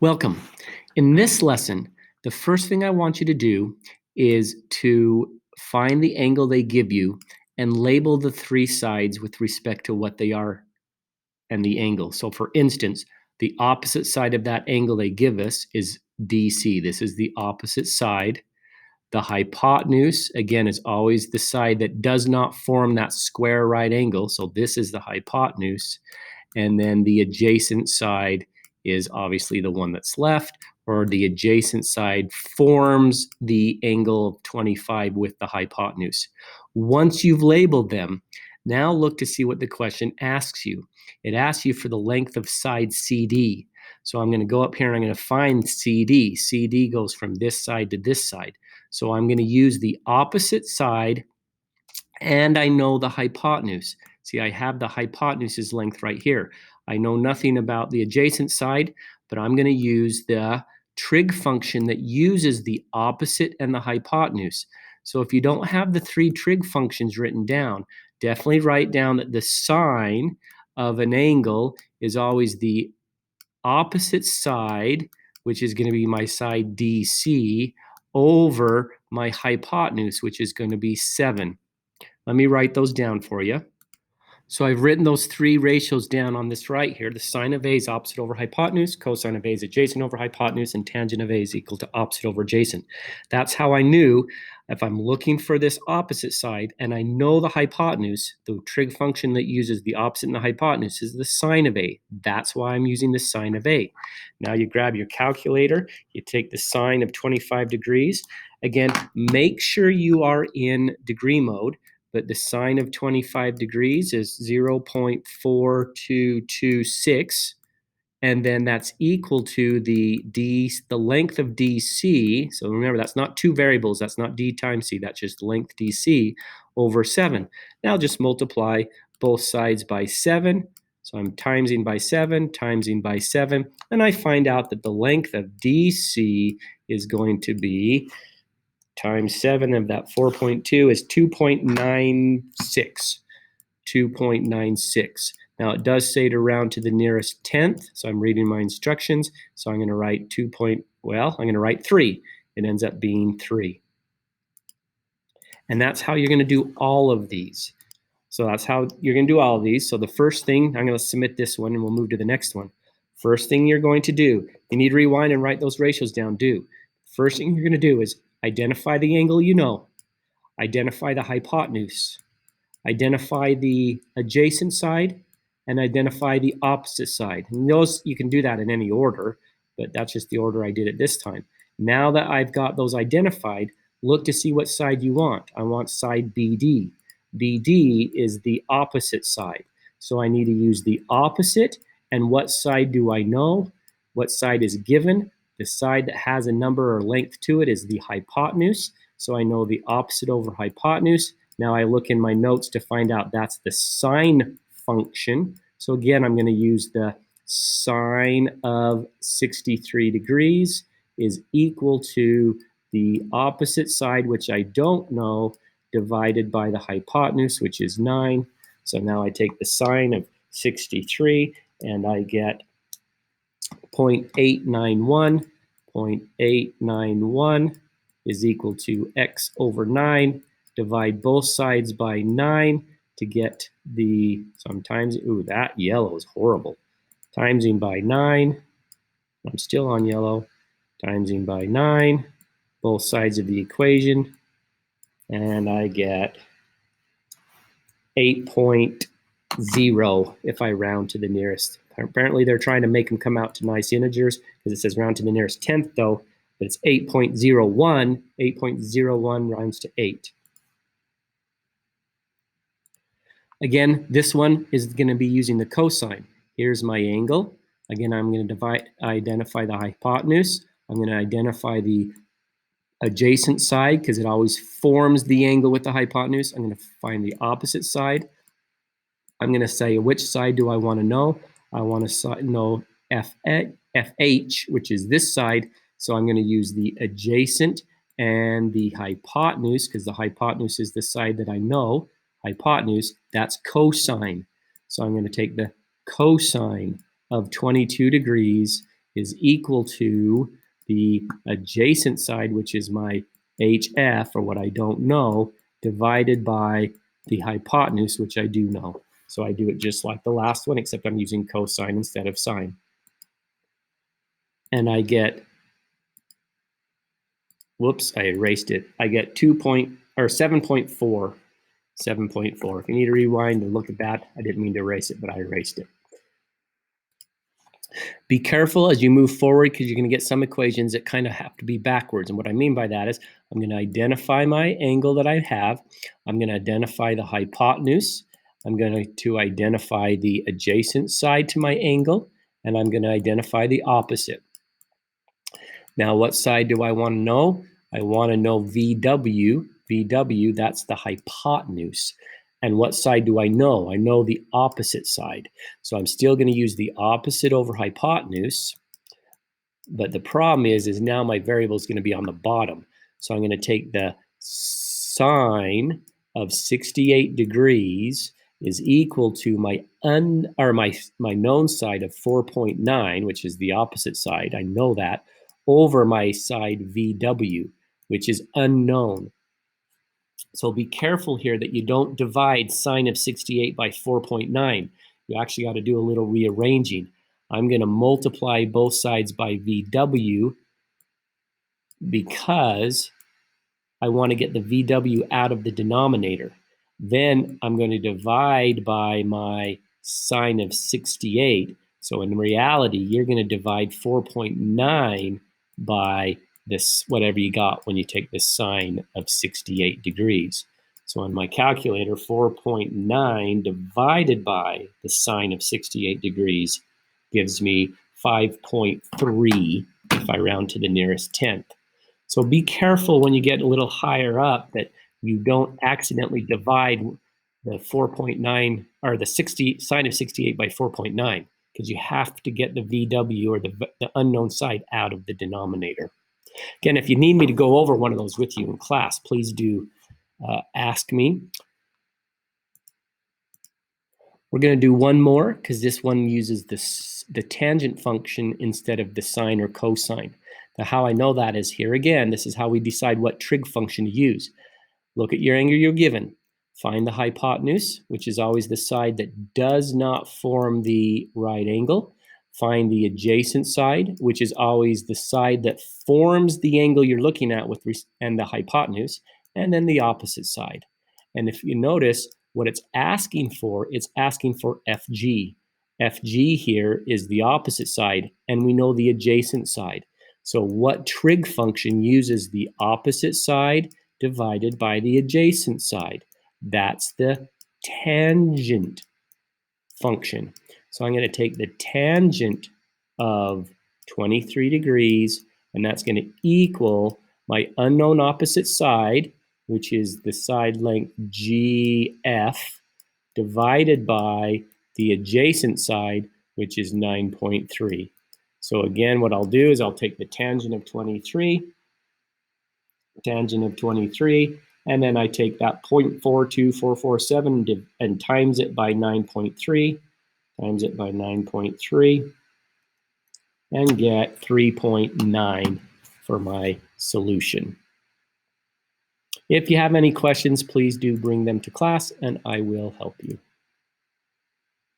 Welcome. In this lesson, the first thing I want you to do is to find the angle they give you and label the three sides with respect to what they are and the angle. So for instance, the opposite side of that angle they give us is DC. This is the opposite side. The hypotenuse, again, is always the side that does not form that square right angle. So this is the hypotenuse. And then the adjacent side is obviously the one that's left, or the adjacent side forms the angle of 25 with the hypotenuse. Once you've labeled them, now look to see what the question asks you. It asks you for the length of side CD. So I'm going to go up here and I'm going to find CD. CD goes from this side to this side. So I'm going to use the opposite side, and I know the hypotenuse. See, I have the hypotenuse's length right here. I know nothing about the adjacent side, but I'm going to use the trig function that uses the opposite and the hypotenuse. So if you don't have the three trig functions written down, definitely write down that the sine of an angle is always the opposite side, which is going to be my side DC, over my hypotenuse, which is going to be 7. Let me write those down for you. So I've written those three ratios down on this right here. The sine of A is opposite over hypotenuse, cosine of A is adjacent over hypotenuse, and tangent of A is equal to opposite over adjacent. That's how I knew if I'm looking for this opposite side and I know the hypotenuse, the trig function that uses the opposite and the hypotenuse is the sine of A. That's why I'm using the sine of A. Now you grab your calculator, you take the sine of 25 degrees. Again, make sure you are in degree mode. But the sine of 25 degrees is 0.4226, and then that's equal to the length of DC. So remember, that's not two variables. That's not D times C. That's just length DC over 7. Now just multiply both sides by 7. So I'm timesing by 7, timesing by 7, and I find out that the length of DC is going to be times 7 of that 4.2 is 2.96. 2.96. Now it does say to round to the nearest tenth, so I'm reading my instructions. So I'm going to write I'm going to write 3. It ends up being 3. And that's how you're going to do all of these. So that's how you're going to do all of these. So the first thing, I'm going to submit this one and we'll move to the next one. First thing you're going to do, you need to rewind and write those ratios down. First thing you're going to do is identify the angle you know, identify the hypotenuse, identify the adjacent side, and identify the opposite side. And those, you can do that in any order, but that's just the order I did it this time. Now that I've got those identified, look to see what side you want. I want side BD. BD is the opposite side. So I need to use the opposite. And what side do I know? What side is given? The side that has a number or length to it is the hypotenuse. So I know the opposite over hypotenuse. Now I look in my notes to find out that's the sine function. So again, I'm going to use the sine of 63 degrees is equal to the opposite side, which I don't know, divided by the hypotenuse, which is 9. So now I take the sine of 63 and I get 0.891. 0.891 is equal to x over 9. Divide both sides by 9 to get the, sometimes, that yellow is horrible. Timesing by 9, I'm still on yellow, timesing by 9, both sides of the equation, and I get 8.0 if I round to the nearest. Apparently they're trying to make them come out to nice integers because it says round to the nearest tenth though, but it's 8.01. 8.01 rounds to 8. Again, this one is going to be using the cosine. Here's my angle. Again, I'm going to identify the hypotenuse. I'm going to identify the adjacent side because it always forms the angle with the hypotenuse. I'm going to find the opposite side. I'm going to say which side do I want to know. I want to know FH, which is this side. So I'm going to use the adjacent and the hypotenuse because the hypotenuse is the side that I know. Hypotenuse, that's cosine. So I'm going to take the cosine of 22 degrees is equal to the adjacent side, which is my HF, or what I don't know, divided by the hypotenuse, which I do know. So I do it just like the last one, except I'm using cosine instead of sine. And I get, whoops, I erased it. I get 7.4. 7.4. If you need to rewind and look at that, I didn't mean to erase it, but I erased it. Be careful as you move forward, because you're going to get some equations that kind of have to be backwards. And what I mean by that is I'm going to identify my angle that I have. I'm going to identify the hypotenuse. I'm going to identify the adjacent side to my angle, and I'm going to identify the opposite. Now, what side do I want to know? I want to know VW. VW, that's the hypotenuse. And what side do I know? I know the opposite side. So I'm still going to use the opposite over hypotenuse. But the problem is now my variable is going to be on the bottom. So I'm going to take the sine of 68 degrees is equal to my known side of 4.9, which is the opposite side. I know that, over my side VW, which is unknown. So be careful here that you don't divide sine of 68 by 4.9. You actually got to do a little rearranging. I'm going to multiply both sides by VW because I want to get the VW out of the denominator. Then I'm going to divide by my sine of 68. So in reality, you're going to divide 4.9 by this, whatever you got when you take the sine of 68 degrees. So on my calculator, 4.9 divided by the sine of 68 degrees gives me 5.3 if I round to the nearest tenth. So be careful when you get a little higher up that you don't accidentally divide the 4.9 or the sine of 68 by 4.9, because you have to get the VW, or the unknown side, out of the denominator. Again, if you need me to go over one of those with you in class, please do ask me. We're going to do one more, because this one uses the tangent function instead of the sine or cosine. Now, how I know that is here again, this is how we decide what trig function to use. Look at your angle you're given. Find the hypotenuse, which is always the side that does not form the right angle. Find the adjacent side, which is always the side that forms the angle you're looking at and the hypotenuse, and then the opposite side. And if you notice, what it's asking for FG. FG here is the opposite side, and we know the adjacent side. So what trig function uses the opposite side divided by the adjacent side? That's the tangent function. So I'm going to take the tangent of 23 degrees, and that's going to equal my unknown opposite side, which is the side length GF, divided by the adjacent side, which is 9.3. So again, what I'll do is I'll take the tangent of 23, and then I take that 0.42447 and times it by 9.3, and get 3.9 for my solution. If you have any questions, please do bring them to class, and I will help you.